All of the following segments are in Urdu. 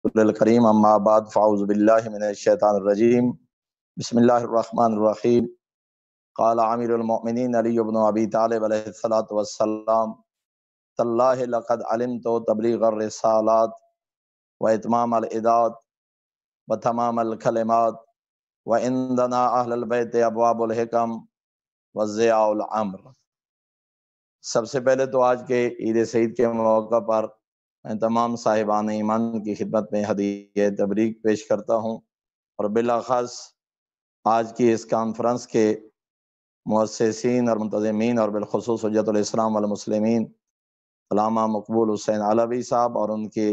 الکریم اما بعد فاعوذ باللہ من الشیطان الرجیم بسم اللہ الرحمن الرحیم قال امیر المؤمنین علی بن ابی طالب علیہ الصلوۃ والسلام تاللہ لقد علمت تبلیغ الرسالات واتمام العداد وتمام الکلمات وعندنا اہل البیت ابواب الحکم وضیاء الامر۔ سب سے پہلے تو آج کے عید سعید کے موقع پر میں تمام صاحبان ایمان کی خدمت میں ہدیہ تبریک پیش کرتا ہوں، اور بالاخص آج کی اس کانفرنس کے مؤسسین اور منتظمین اور بالخصوص حجت الاسلام والمسلمین علامہ مقبول حسین علوی صاحب اور ان کے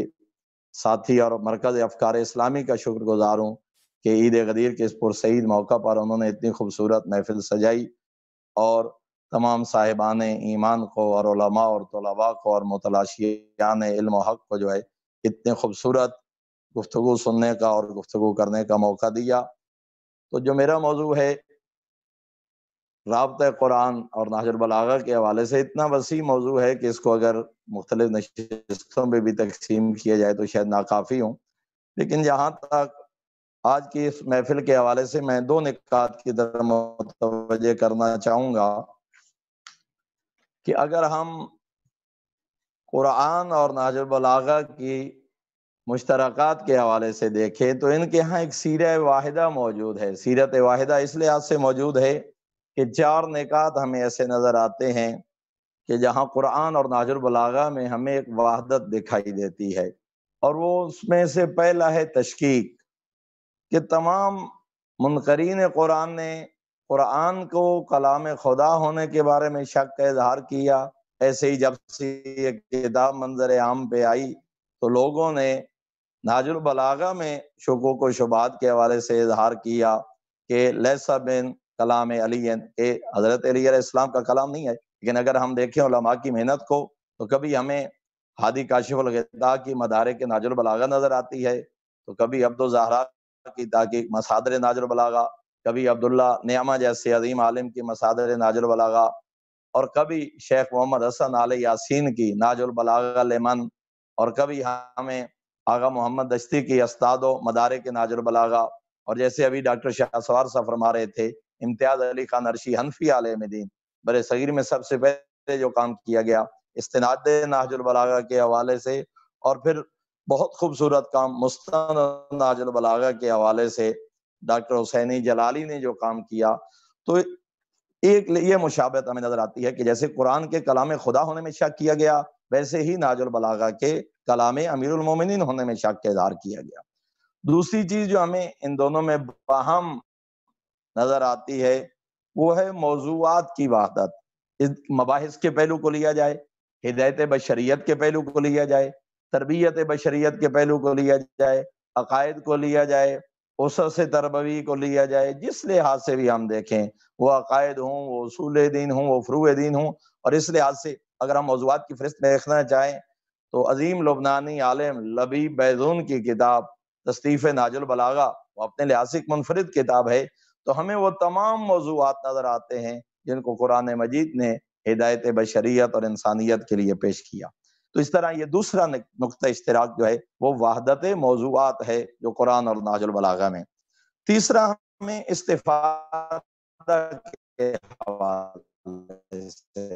ساتھی اور مرکز افکار اسلامی کا شکر گزار ہوں کہ عید غدیر کے اس پرسعید موقع پر انہوں نے اتنی خوبصورت محفل سجائی، اور تمام صاحبان ایمان کو اور علماء اور طلباء کو اور متلاشیان علم و حق کو جو ہے اتنے خوبصورت گفتگو سننے کا اور گفتگو کرنے کا موقع دیا۔ تو جو میرا موضوع ہے رابطہ قرآن اور نہج البلاغہ کے حوالے سے، اتنا وسیع موضوع ہے کہ اس کو اگر مختلف نشستوں پہ بھی تقسیم کیا جائے تو شاید ناکافی ہوں، لیکن جہاں تک آج کی اس محفل کے حوالے سے میں دو نکات کی طرف متوجہ کرنا چاہوں گا کہ اگر ہم قرآن اور نہج البلاغہ کی مشترکات کے حوالے سے دیکھیں تو ان کے ہاں ایک سیرہ واحدہ موجود ہے۔ سیرت واحدہ اس لحاظ سے موجود ہے کہ چار نکات ہمیں ایسے نظر آتے ہیں کہ جہاں قرآن اور نہج البلاغہ میں ہمیں ایک وحدت دکھائی دیتی ہے، اور وہ اس میں سے پہلا ہے تشکیک، کہ تمام منکرین قرآن نے قرآن کو کلام خدا ہونے کے بارے میں شک کا اظہار کیا۔ ایسے ہی جب سے یہ کتاب منظر عام پہ آئی تو لوگوں نے نہج البلاغہ میں شکوک و شبہات کے حوالے سے اظہار کیا کہ لیسا بن کلام علی، کہ حضرت علی علیہ السلام کا کلام نہیں ہے۔ لیکن اگر ہم دیکھیں علماء کی محنت کو تو کبھی ہمیں ہادی کاشف الغطاء کی مدارک نہج البلاغہ نظر آتی ہے، تو کبھی عبد الزہرا کی تحقیق مصادر نہج البلاغہ، کبھی عبداللہ نعمہ جیسے عظیم عالم کی مصادر نہج البلاغہ، اور کبھی شیخ محمد حسن آل یاسین کی نہج البلاغہ لمن، اور کبھی ہمیں آغا محمد دشتی کی استاد و مدارک نہج البلاغہ، اور جیسے ابھی ڈاکٹر شاہ سوار صاحب فرما رہے تھے امتیاز علی خان عرشی حنفی عالم دین، برِ صغیر میں سب سے پہلے جو کام کیا گیا استناد نہج البلاغہ کے حوالے سے، اور پھر بہت خوبصورت کام مستند نہج البلاغہ کے حوالے سے ڈاکٹر حسینی جلالی نے جو کام کیا، تو ایک یہ مشابہت ہمیں نظر آتی ہے کہ جیسے قرآن کے کلام خدا ہونے میں شک کیا گیا، ویسے ہی نہج البلاغہ کے کلام امیر المومنین ہونے میں شک کا اظہار کیا گیا۔ دوسری چیز جو ہمیں ان دونوں میں باہم نظر آتی ہے وہ ہے موضوعات کی وحدت۔ مباحث کے پہلو کو لیا جائے، ہدایت بشریت کے پہلو کو لیا جائے، تربیت بشریت کے پہلو کو لیا جائے، عقائد کو لیا جائے، اسس تربوی کو لیا جائے، جس لحاظ سے بھی ہم دیکھیں، وہ عقائد ہوں، وہ اصول دین ہوں، وہ فروع دین ہوں، اور اس لحاظ سے اگر ہم موضوعات کی فہرست میں دیکھنا چاہیں تو عظیم لبنانی عالم لبیب بیضون کی کتاب تصنیف نہج البلاغہ وہ اپنے لحاظ سے ایک منفرد کتاب ہے، تو ہمیں وہ تمام موضوعات نظر آتے ہیں جن کو قرآن مجید نے ہدایت بشریت اور انسانیت کے لیے پیش کیا۔ تو اس طرح یہ دوسرا نقطہ اشتراک جو ہے وہ وحدت موضوعات ہے جو قرآن اور نہج البلاغہ میں۔ تیسرا ہمیں استفادہ کے حوالے سے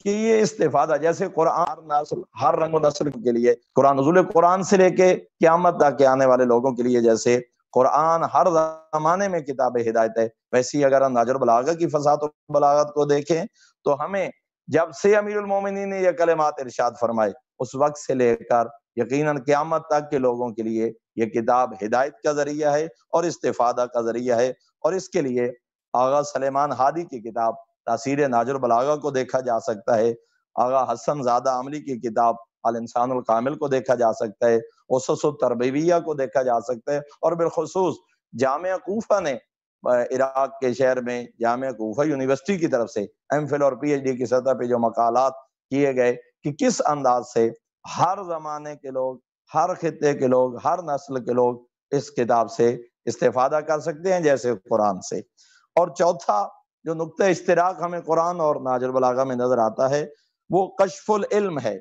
کہ یہ استفادہ جیسے قرآن نسل ہر رنگ و نسل کے لیے، قرآن نزول قرآن سے لے کے قیامت تک آنے والے لوگوں کے لیے جیسے قرآن ہر زمانے میں کتاب ہدایت ہے، ویسی اگر ہم نہج البلاغہ کی فصاحت و بلاغت کو دیکھیں تو ہمیں جب سے امیر المومنین نے یہ کلمات ارشاد فرمائے اس وقت سے لے کر یقیناً قیامت تک کے لوگوں کے لیے یہ کتاب ہدایت کا ذریعہ ہے اور استفادہ کا ذریعہ ہے، اور اس کے لیے آغا سلیمان ہادی کی کتاب تاثیر نہج البلاغہ کو دیکھا جا سکتا ہے، آغا حسن زادہ عملی کی کتاب الانسان الکامل کو دیکھا جا سکتا ہے، اسس التربویہ کو دیکھا جا سکتا ہے، اور بالخصوص جامعہ کوفہ نے عراق کے شہر میں جامعہ کوفہ یونیورسٹی کی طرف سے ایم فل اور پی ایچ ڈی کی سطح پہ جو مقالات کیے گئے کہ کس انداز سے ہر زمانے کے لوگ، ہر خطے کے لوگ، ہر نسل کے لوگ اس کتاب سے استفادہ کر سکتے ہیں جیسے قرآن سے۔ اور چوتھا جو نقطہ اشتراک ہمیں قرآن اور نہج البلاغہ میں نظر آتا ہے وہ کشف العلم ہے،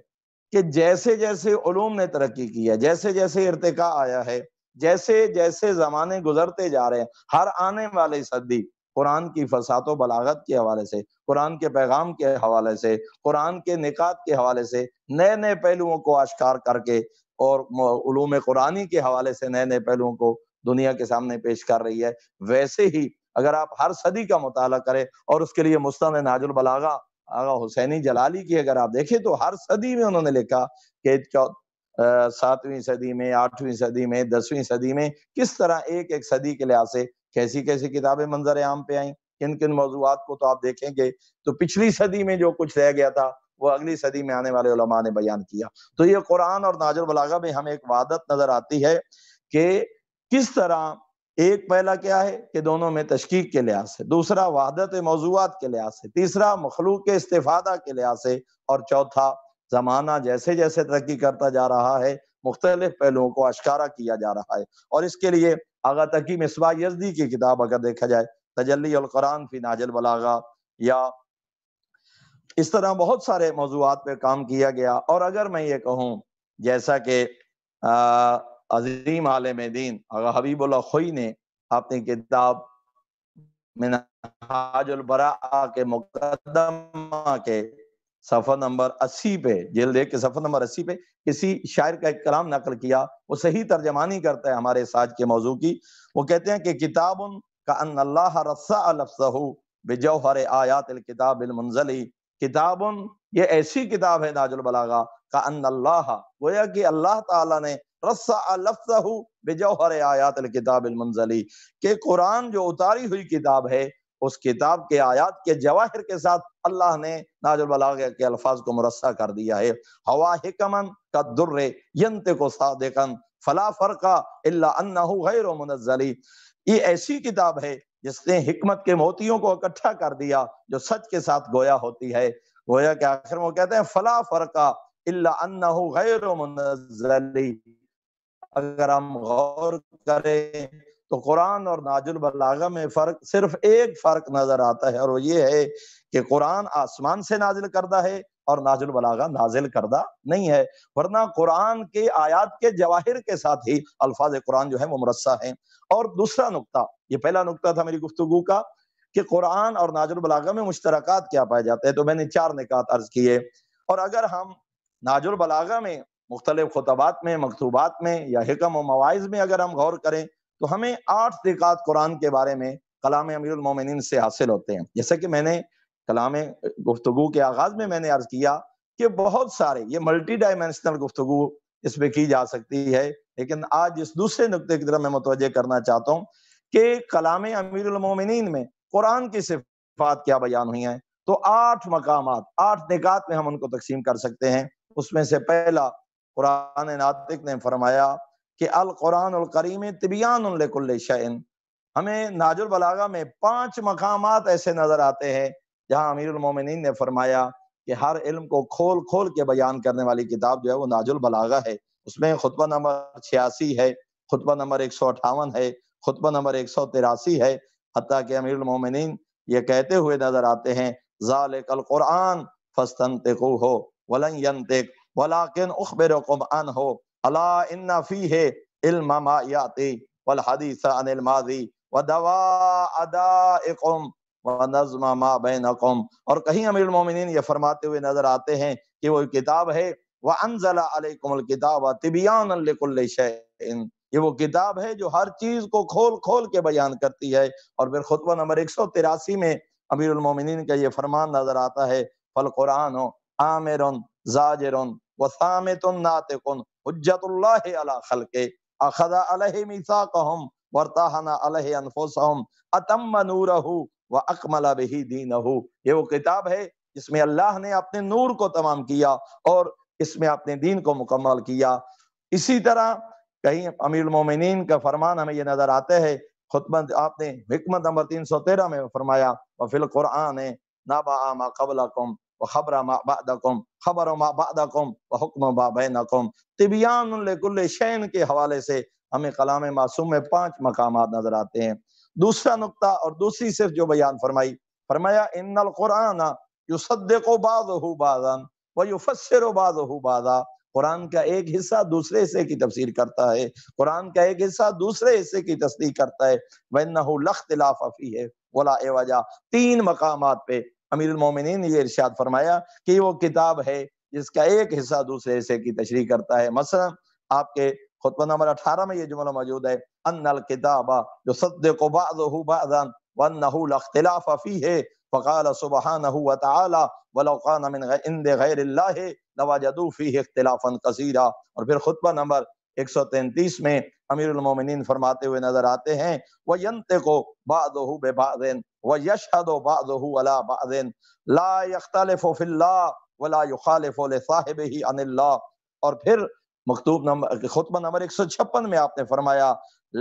کہ جیسے جیسے علوم نے ترقی کی ہے، جیسے جیسے ارتقاء آیا ہے، جیسے جیسے زمانے گزرتے جا رہے ہیں، ہر آنے والی صدی قرآن کی فصاحت و بلاغت کے حوالے سے، قرآن کے پیغام کے حوالے سے، قرآن کے نکات کے حوالے سے نئے نئے پہلوؤں کو آشکار کر کے اور علوم قرآنی کے حوالے سے نئے نئے پہلوؤں کو دنیا کے سامنے پیش کر رہی ہے۔ ویسے ہی اگر آپ ہر صدی کا مطالعہ کریں اور اس کے لیے مستند نہج البلاغہ آغا حسینی جلالی کی اگر آپ دیکھیں تو ہر صدی میں انہوں نے لکھا کہ 7ویں صدی میں، 8ویں صدی میں، 10ویں صدی میں کس طرح ایک ایک صدی کے لحاظ سے کیسی کیسی کتابیں منظر عام پہ آئیں، کن کن موضوعات کو تو آپ دیکھیں گے تو پچھلی صدی میں جو کچھ رہ گیا تھا وہ اگلی صدی میں آنے والے علماء نے بیان کیا۔ تو یہ قرآن اور نہج البلاغہ میں ہمیں ایک وحدت نظر آتی ہے کہ کس طرح ایک پہلا کیا ہے کہ دونوں میں تشکیک کے لحاظ سے، دوسرا وحدت موضوعات کے لحاظ سے، تیسرا مخلوق کے استفادہ کے لحاظ سے، اور چوتھا زمانہ جیسے جیسے ترقی کرتا جا رہا ہے مختلف پہلوؤں کو اشکارا کیا جا رہا ہے۔ اور اس کے لیے آغا تقی مصباح یزدی کی کتاب اگر دیکھا جائے تجلی القرآن فی نہج البلاغہ، یا اس طرح بہت سارے موضوعات پہ کام کیا گیا۔ اور اگر میں یہ کہوں جیسا کہ عظیم عالم دین آغا حبیب اللہ خوئی نے اپنی کتاب منہاج البراءہ کے مقدمہ کے صفحہ نمبر 80 پہ، جلد 1 کے صفحہ نمبر 80 پہ کسی شاعر کا ایک کلام نقل کیا، وہ صحیح ترجمانی کرتا ہے ہمارے ساج کے موضوع کی۔ وہ کہتے ہیں کہ کتاب کأن اللہ رصع لفظہ بجوہر آیات الکتاب المنزلی، کتاب یہ ایسی کتاب ہے نہج البلاغہ کأن اللہ، گویا کہ اللہ تعالیٰ نے رصع لفظہ بجوہر آیات الکتاب المنزلی، کہ قرآن جو اتاری ہوئی کتاب ہے اس کتاب کے آیات کے جواہر کے ساتھ اللہ نے نہج البلاغہ کے الفاظ کو مرصع کر دیا ہے۔ ہوا حکمن کالدر ینطق صادقا فلا فرق الا انہ غیر منزلی، یہ ایسی کتاب ہے جس نے حکمت کے موتیوں کو اکٹھا کر دیا جو سچ کے ساتھ گویا ہوتی ہے۔ گویا کہ آخر میں وہ کہتے ہیں فلا فرق الا انہ غیر منزلی، اگر ہم غور کریں تو قرآن اور نہج البلاغہ میں فرق، صرف ایک فرق نظر آتا ہے، اور وہ یہ ہے کہ قرآن آسمان سے نازل کردہ ہے اور نہج البلاغہ نازل کردہ نہیں ہے، ورنہ قرآن کے آیات کے جواہر کے ساتھ ہی الفاظ قرآن جو ہے وہ مرصع ہیں۔ اور دوسرا نقطہ، یہ پہلا نقطہ تھا میری گفتگو کا کہ قرآن اور نہج البلاغہ میں مشترکات کیا پائے جاتے ہیں، تو میں نے 4 نکات عرض کیے۔ اور اگر ہم نہج البلاغہ میں مختلف خطبات میں، مکتوبات میں یا حکم و مواعظ میں اگر ہم غور کریں تو ہمیں 8 نکات قرآن کے بارے میں کلام امیر المومنین سے حاصل ہوتے ہیں۔ جیسا کہ میں نے کلام گفتگو کے آغاز میں نے عرض کیا کہ بہت سارے، یہ ملٹی ڈائمینشنل گفتگو اس پہ کی جا سکتی ہے، لیکن آج اس دوسرے نقطے کی طرف میں متوجہ کرنا چاہتا ہوں کہ کلام امیر المومنین میں قرآن کی صفات کیا بیان ہوئی ہیں۔ تو 8 مقامات، 8 نکات میں ہم ان کو تقسیم کر سکتے ہیں۔ اس میں سے پہلا، قرآن ناطق نے فرمایا کہ القرآن الکریم تبیان لکل شیء، ہمیں نہج البلاغہ میں 5 مقامات ایسے نظر آتے ہیں جہاں امیر المومنین نے فرمایا کہ ہر علم کو کھول کھول کے بیان کرنے والی کتاب جو ہے وہ نہج البلاغہ ہے۔ اس میں خطبہ نمبر 86 ہے، خطبہ نمبر 158 ہے، خطبہ نمبر 183 ہے، حتیٰ کہ امیر المومنین یہ کہتے ہوئے نظر آتے ہیں ذالک القرآن فاستنطقوہ ولن ینطق ولکن اخبرکم عنہ الا ان فیہ علم ما یاتی والحدیث عن الماضی ودواء دائکم ونظم ما بینکم۔ اور کہیں امیر المومنین یہ فرماتے ہوئے نظر آتے ہیں کہ وہ کتاب ہے وَأَنزَلَ عَلَيْكُمُ الْكِتَابَ تِبْيَانًا لِكُلِّ شَيْءٍ، یہ وہ کتاب ہے جو ہر چیز کو کھول کھول کے بیان کرتی ہے۔ اور پھر خطبہ نمبر 183 میں امیر المومنین کا یہ فرمان نظر آتا ہے فَالْقُرْآنُ آمِرٌ زَاجِرٌ وَثَامِتٌ نَاطِقٌ حجت اللہ علی خلقہ اخذ علیہ میثاقہم وارتاحن علیہ انفسہم اتم نورہ واکمل بہ دینہ، یہ وہ کتاب ہے جس میں اللہ نے اپنے نور کو تمام کیا اور اس میں اپنے دین کو مکمل کیا۔ اسی طرح کہیں امیر المومنین کا فرمان ہمیں یہ نظر آتا ہے، خطبہ آپ نے حکمت نمبر 313 میں فرمایا وفی القرآن نبأ ما قبلکم وخبر ما بعدکم خبر ما بعدکم وحکم ما بینکم، تبیان لکل شیء کے حوالے سے ہمیں کلام معصوم میں 5 مقامات نظر آتے ہیں۔ دوسرا نقطہ اور دوسری صرف جو بیان فرمائی، فرمایا ان القرآن یصدق بعضہ بعضا وَيُفَسِّرُ بَعْضُهُ بَعْضًا، قرآن کا ایک حصہ دوسرے حصے کی تفسیر کرتا ہے، قرآن کا ایک حصہ دوسرے حصے کی تصدیق کرتا ہے۔ وَإِنَّهُ لَاخْتِلَافَ فِيهِ وَلَا عِوَجَ، تین مقامات پہ امیر المومنین نے یہ ارشاد فرمایا کہ وہ کتاب ہے جس کا ایک حصہ دوسرے حصے کی تشریح کرتا ہے۔ مثلا آپ کے خطبہ نمبر 18 میں یہ جملہ موجود ہے، ان الکتاب یصدق بعضه بعضا وانه لاختلاف فیہ، فقال سبحانہ وتعالی ولو کان من عند غیر اللہ لوجدوا فیہ اختلافا کثیرا۔ اور پھر خطبہ نمبر 133 میں امیر المومنین فرماتے ہوئے نظر آتے ہیں، وَيَنْطِقُ بَعْضُهُ بِبَعْضٍ وَيَشْهَدُ بَعْضُهُ عَلَى بَعْضٍ لَا يَخْتَلِفُ فِي اللَّهِ وَلَا يُخَالِفُ لِصَاحِبِهِ عَنِ اللَّهِ۔ اور پھر مکتوب نمبر خطبہ نمبر 156 میں آپ نے فرمایا،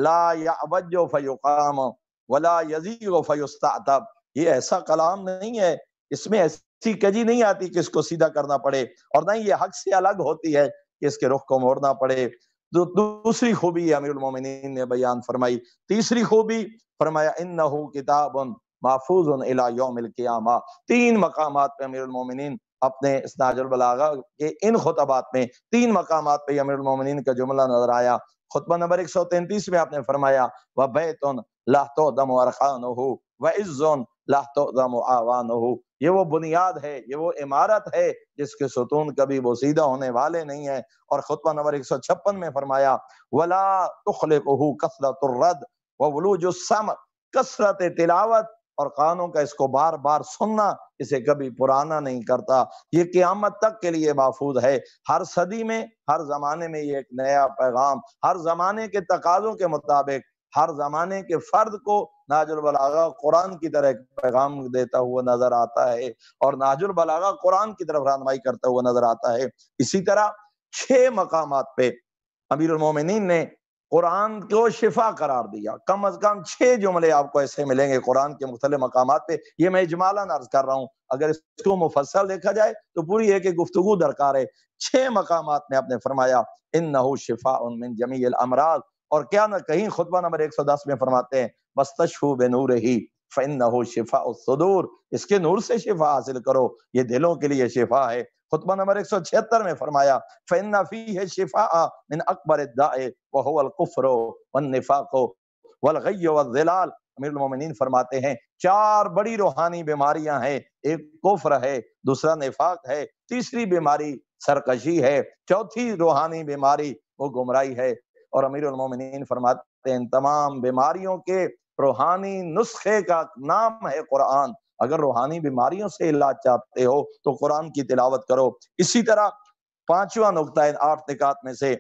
لا يَعْوَجُّ فَيُقَامُ وَلَا يَزِيغُ فَيُسْتَعْتَبُ، یہ ایسا کلام نہیں ہے، اس میں ایسی کجی نہیں آتی کہ اس کو سیدھا کرنا پڑے، اور نہ یہ حق سے الگ ہوتی ہے کہ اس کے رخ کو موڑنا پڑے۔ دوسری خوبی امیر المومنین نے بیان فرمائی، تیسری خوبی فرمایا انہو کتاب محفوظ الی یوم القیامہ۔ تین مقامات پہ امیر المومنین اپنے اس نہج البلاغہ کے ان خطبات میں تین مقامات پہ امیر المومنین کا جملہ نظر آیا۔ خطبہ نمبر 133 میں آپ نے فرمایا، وَبَيْتٌ لَا تُعْدَمُ أَرْخَانُهُ وَعِزٌّ لَا تُعْدَمُ آوَانُهُ، یہ وہ بنیاد ہے، یہ وہ عمارت ہے جس کے ستون کبھی بوسیدہ ہونے والے نہیں ہیں۔ اور خطبہ نمبر 156 میں فرمایا، وَلَا تُخْلِقُهُ كَثْرَةُ الرَّدْ وَوُلُوجُ السَّمْعِ، کثرت تلاوت اور کانوں کا اس کو بار بار سننا اسے کبھی پرانا نہیں کرتا، یہ قیامت تک کے لیے محفوظ ہے۔ ہر صدی میں، ہر زمانے میں یہ ایک نیا پیغام، ہر زمانے کے تقاضوں کے مطابق ہر زمانے کے فرد کو نہج البلاغہ قرآن کی طرح ایک پیغام دیتا ہوا نظر آتا ہے، اور نہج البلاغہ قرآن کی طرف رہنمائی کرتا ہوا نظر آتا ہے۔ اسی طرح 6 مقامات پہ امیر المومنین نے قرآن کو شفا قرار دیا۔ کم از کم 6 جملے آپ کو ایسے ملیں گے قرآن کے مختلف مقامات پہ، یہ میں اجمالاً عرض کر رہا ہوں، اگر اس کو مفصل دیکھا جائے تو پوری ایک گفتگو درکار ہے۔ 6 مقامات میں آپ نے فرمایا انہو شفاء من جمیع الامراض، اور کیا نہ کہیں خطبہ نمبر 110 میں فرماتے ہیں وَاسْتَشْفُوا بِنُورِهِ فَإِنَّهُ شِفَاءُ الصُّدُورِ، اس کے نور سے شفا حاصل کرو، یہ دلوں کے لیے شفا ہے۔ خطبہ نمبر 176 میں فرمایا فَإِنَّ فِيهِ شِفَاءً مِنْ أَكْبَرِ الدَّاءِ وَهُوَ الْكُفْرُ وَالنِّفَاقُ وَالْغَيُّ وَالضِّلَالُ۔ امیر المومنین فرماتے ہیں 4 بڑی روحانی بیماریاں ہیں، ایک کفر ہے، دوسرا نفاق ہے، تیسری بیماری سرکشی ہے، چوتھی روحانی بیماری وہ گمراہی ہے۔ اور امیر المومنین فرماتے ہیں ان تمام بیماریوں کے روحانی نسخے کا نام ہے قرآن، اگر روحانی بیماریوں سے علاج چاہتے ہو تو قرآن کی تلاوت کرو۔ اسی طرح 5واں نقطہ ان 8 نکات میں سے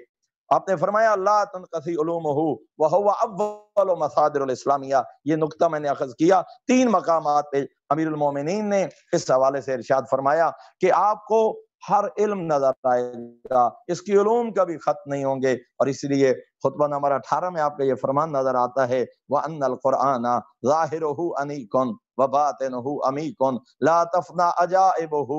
آپ نے فرمایا لا تنقصی علومہ وہو اول مصادر الاسلامیہ، یہ نقطہ میں نے اخذ کیا۔ 3 مقامات پہ امیر المومنین نے اس حوالے سے ارشاد فرمایا کہ آپ کو ہر علم نظر آئے گا، اس کی علوم کبھی ختم نہیں ہوں گے، اور اس لیے خطبہ نمبر 18 میں آپ کا یہ فرمان نظر آتا ہے وَأَنَّ الْقُرْآنَ ظَاهِرُهُ أَنِيقٌ وَبَاطِنُهُ أَمِيقٌ لَا تَفْنَى عَجَائِبُهُ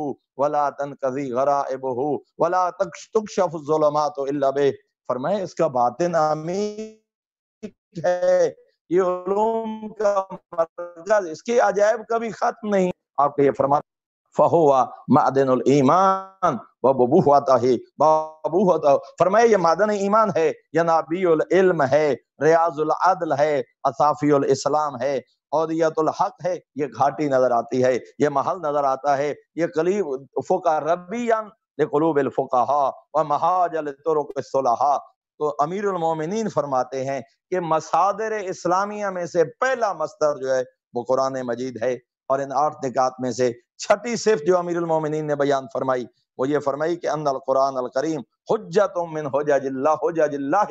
وَلَا تَنْقَضِي غَرَائِبُهُ وَلَا تُكْشَفُ الظُّلُمَاتُ إِلَّا بِهِ۔ فرمائے اس کا باطن عمیق ہے، یہ علوم کا مرکز، اس کے عجائب کبھی ختم نہیں۔ آپ کا یہ فرمان فَهُوَ مَعْدِنُ الْإِيمَانِ وَبُوْحَتَهُ، فرمائے یہ معدن ایمان ہے، ینابیع العلم ہے، ریاض العدل ہے، اصافی الاسلام ہے، عودیت الحق ہے، یہ گھاٹی نظر آتی ہے، یہ محل نظر آتا ہے، یہ قلیب فقہ ربیاں لقلوب الفقہاء ومحاج لطرق الصلحاء۔ تو امیر المومنین فرماتے ہیں کہ مصادر اسلامیہ میں سے پہلا مصدر جو ہے وہ قرآن مجید ہے۔ اور ان 8 نکات میں سے 6ٹھی صفت جو امیر المومنین نے بیان فرمائی وہ یہ فرمائی کہ ان القرآن الکریم حجت من حجج اللہ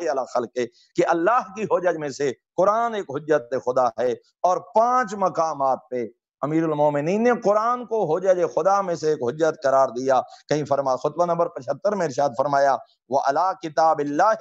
علی خلقہ، کہ اللہ کی حجج میں سے قرآن ایک حجت خدا ہے۔ اور 5 مقامات پہ امیر المومنین نے قرآن کو حجج خدا میں سے ایک حجت قرار دیا۔ کہیں فرما خطبہ نمبر 75 میں ارشاد فرمایا وَعَلَىٰ کتاب اللہ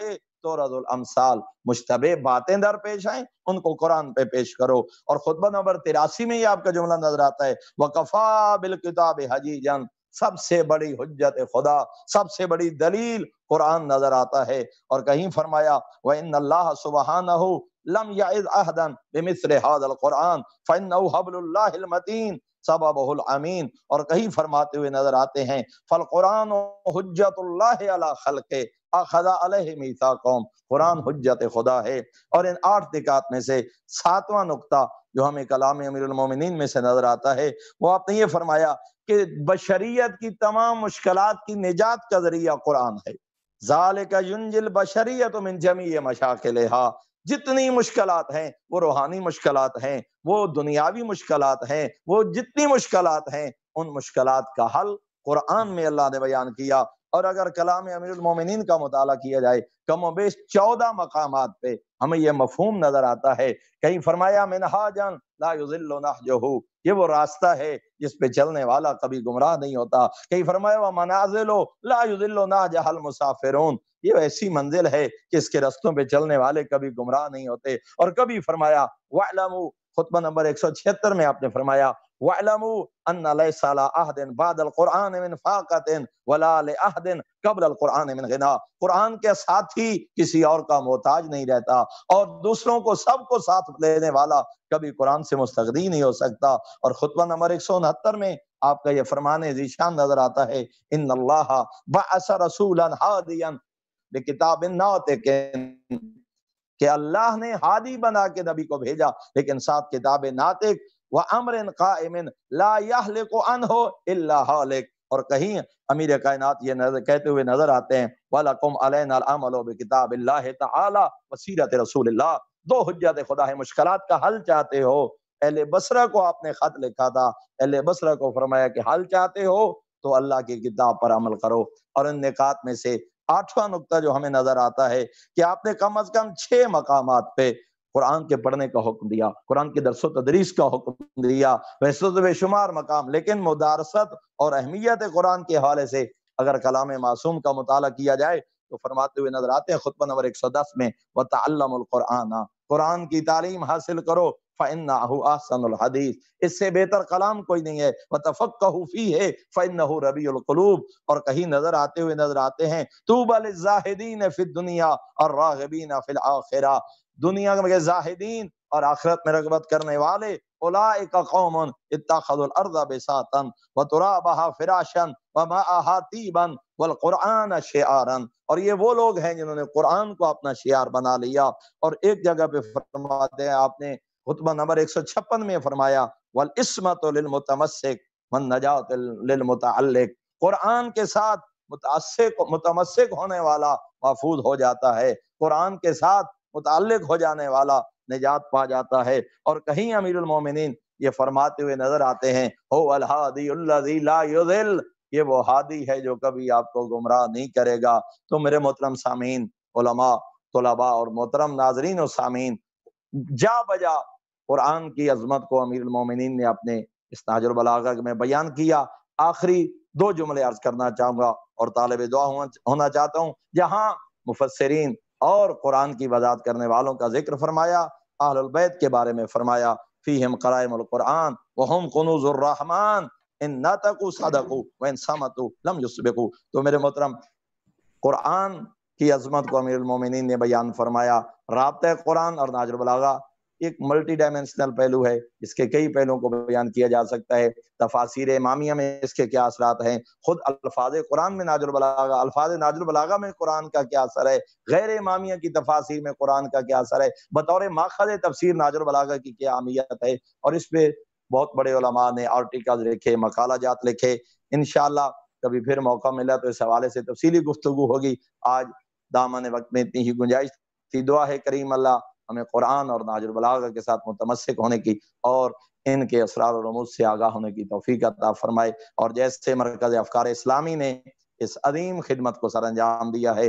تُعْرَضُ الْأَمْثَالُ، مشتبہ باتیں در پیش آئیں ان کو قرآن پہ پیش کرو۔ اور خطبہ نمبر 83 میں یہ آپ کا جملہ نظر آتا ہے وَكَفَىٰ بِالْكِتَابِ حَجِيجًا، سب سے بڑی حجت خدا، سب سے بڑی دلیل قرآن نظر آتا ہے۔ اور کہیں فرمایا وَإِنَّ اللَّهَ سُبْحَانَهُ لم يعظ أحدا بمثل هذا القرآن فإنه حبل الله المتين سببه الامین. اور کہیں فرماتے ہوئے نظر آتے ہیں فالقرآن حجت اللہ علی خلقہ اخذ علیہ میثاقہم، قرآن حجت خدا ہے. اور ان 8 نکات میں سے 7واں نقطہ جو ہمیں کلام امیر المومنین میں سے نظر آتا ہے، وہ آپ نے یہ فرمایا کہ بشریت کی تمام مشکلات کی نجات کا ذریعہ قرآن ہے. ذالک ینجی البشریۃ من جمیع مشاکلہا، جتنی مشکلات ہیں وہ روحانی مشکلات ہیں، وہ دنیاوی مشکلات ہیں، وہ جتنی مشکلات ہیں ان مشکلات کا حل قرآن میں اللہ نے بیان کیا. اور اگر کلام امیر المومنین کا مطالعہ کیا جائے کم و بیش 14 مقامات پہ ہمیں یہ مفہوم نظر آتا ہے. کہیں فرمایا منہاجا لا یضل نہجہ، یہ وہ راستہ ہے جس پہ چلنے والا کبھی گمراہ نہیں ہوتا. کہیں فرمایا ومنازل لا یضل نہجہ المسافرون، یہ ایسی منزل ہے کہ اس کے رستوں پہ چلنے والے کبھی گمراہ نہیں ہوتے. اور کبھی فرمایا وَاعْلَمُوا، خطبہ نمبر 176 میں آپ نے فرمایا وَاعْلَمُوا أَنَّ لَيْسَ عَلَىٰ أَحْدٍ بَعْدَ الْقُرْآنِ مِنْ فَاقَةٍ وَلَا لِأَحْدٍ قَبْلَ الْقُرْآنِ مِنْ غِنَىٰ، قرآن کے ساتھ ہی کسی اور کا محتاج نہیں رہتا، اور دوسروں کو سب کو ساتھ لینے والا کبھی قرآن سے مستغنی نہیں ہو سکتا. اور خطبہ نمبر 169 میں آپ کا یہ فرمان ذیشان نظر آتا ہے ان اللہ بعث رسولا ہادیا بکتاب ناطق، کہ اللہ نے ہادی بنا کے نبی کو بھیجا لیکن ساتھ کتاب ناطق وَأَمْرٍ قَائِمٍ لَا يَحْلِقُ عَنْهُ إِلَّا هَالِكٌ. اور کہیں امیر کائنات یہ کہتے ہوئے نظر آتے ہیں وَلَكُمْ عَلَيْنَا الْعَمَلُ بِكِتَابِ اللَّهِ تَعَالَى وَسِيرَةِ رسول اللہ. 2 حجت خدا ہے. مشکلات کا حل چاہتے ہو، اہل بصرہ کو آپ نے خط لکھا تھا، اہل بصرہ کو فرمایا کہ حل چاہتے ہو تو اللہ کی کتاب پر عمل کرو. اور ان نکات میں سے 8واں نقطہ جو ہمیں نظر آتا ہے کہ آپ نے کم از کم 6 مقامات پہ قرآن کے پڑھنے کا حکم دیا، قرآن کی درس و تدریس کا حکم دیا. ویسے تو بے شمار مقام، لیکن مدارست اور اہمیت قرآن کے حوالے سے اگر کلام معصوم کا مطالعہ کیا جائے تو فرماتے ہوئے نظر آتے ہیں خطبہ نمبر 110 میں وَتَعَلَّمُوا الْقُرْآنَ، قرآن کی تعلیم حاصل کرو، فَإِنَّهُ أَحْسَنُ الْحَدِيثِ، اس سے بہتر کلام کوئی نہیں ہے. وَتَفَقَّهُوا فِيهِ فَإِنَّهُ رَبِيعُ الْقُلُوبِ، اور کہیں نظر آتے ہوئے نظر آتے ہیں طُوبَى لِلزَّاهِدِينَ فِي الدُّنْيَا الرَّاغِبِينَ فِي الْآخِرَةِ، دنیا میں زاہدین اور آخرت میں رغبت کرنے والے اولئک قوم اتخذوا الارض بساطا وترابها فراشا وماءها طیبا والقرآن شعارا، اور یہ وہ لوگ ہیں جنہوں نے قرآن کو اپنا شعار بنا لیا. اور ایک جگہ پہ فرماتے ہیں آپ نے خطبہ نمبر 156 میں فرمایا والعصمۃ للمتمسک والنجاۃ للمتعلق، قرآن کے ساتھ متمسک ہونے والا محفوظ ہو جاتا ہے، قرآن کے ساتھ متعلق ہو جانے والا نجات پا جاتا ہے. اور کہیں امیر المومنین یہ فرماتے ہوئے نظر آتے ہیں هو الہادی الذی لا یضل، یہ وہ ہادی ہے جو کبھی آپ کو گمراہ نہیں کرے گا. تو میرے محترم سامعین، علماء، طلباء اور محترم ناظرین و سامعین، جا بجا قرآن کی عظمت کو امیر المومنین نے اپنے اس نہج البلاغہ میں بیان کیا. آخری 2 جملے عرض کرنا چاہوں گا اور طالب دعا ہونا چاہتا ہوں. جہاں مفسرین اور قرآن کی وضاحت کرنے والوں کا ذکر فرمایا، اہل البیت کے بارے میں فرمایا فیہم قرائم القرآن وہم کنوز الرحمن ان نطقوا صدقوا وان صمتوا لم یسبقوا. تو میرے محترم، قرآن کی عظمت کو امیر المومنین نے بیان فرمایا. رابطہ قرآن اور نہج البلاغہ ایک ملٹی ڈائمینشنل پہلو ہے، اس کے کئی پہلوؤں کو بیان کیا جا سکتا ہے. تفاسیر امامیہ میں اس کے کیا اثرات ہیں، خود الفاظ قرآن میں نہج البلاغہ، الفاظ نہج البلاغہ میں قرآن کا کیا اثر ہے، غیر امامیہ کی تفاسیر میں قرآن کا کیا اثر ہے، بطور ماخذ تفسیر نہج البلاغہ کی کیا اہمیت ہے. اور اس پہ بہت بڑے علماء نے آرٹیکلز لکھے، مقالہ جات لکھے. انشاءاللہ کبھی پھر موقع ملا تو اس حوالے سے تفصیلی گفتگو ہوگی. آج دامن وقت میں اتنی ہی گنجائش تھی. دعا ہے کریم اللہ ہمیں قرآن اور نہج البلاغہ کے ساتھ متمسک ہونے کی اور ان کے اسرار و رموز سے آگاہ ہونے کی توفیق عطا فرمائے. اور جیسے مرکز افکار اسلامی نے اس عظیم خدمت کو سر انجام دیا ہے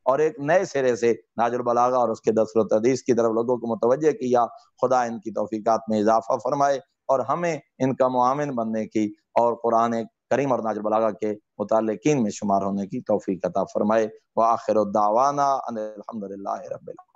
اور ایک نئے سرے سے نہج البلاغہ اور اس کے درس و تدریس کی طرف لوگوں کو متوجہ کیا، خدا ان کی توفیقات میں اضافہ فرمائے اور ہمیں ان کا معاون بننے کی اور قرآن کریم اور نہج البلاغہ کے متعلقین میں شمار ہونے کی توفیق عطا فرمائے. وآخر الدعوانا ان الحمدللہ رب العالمین.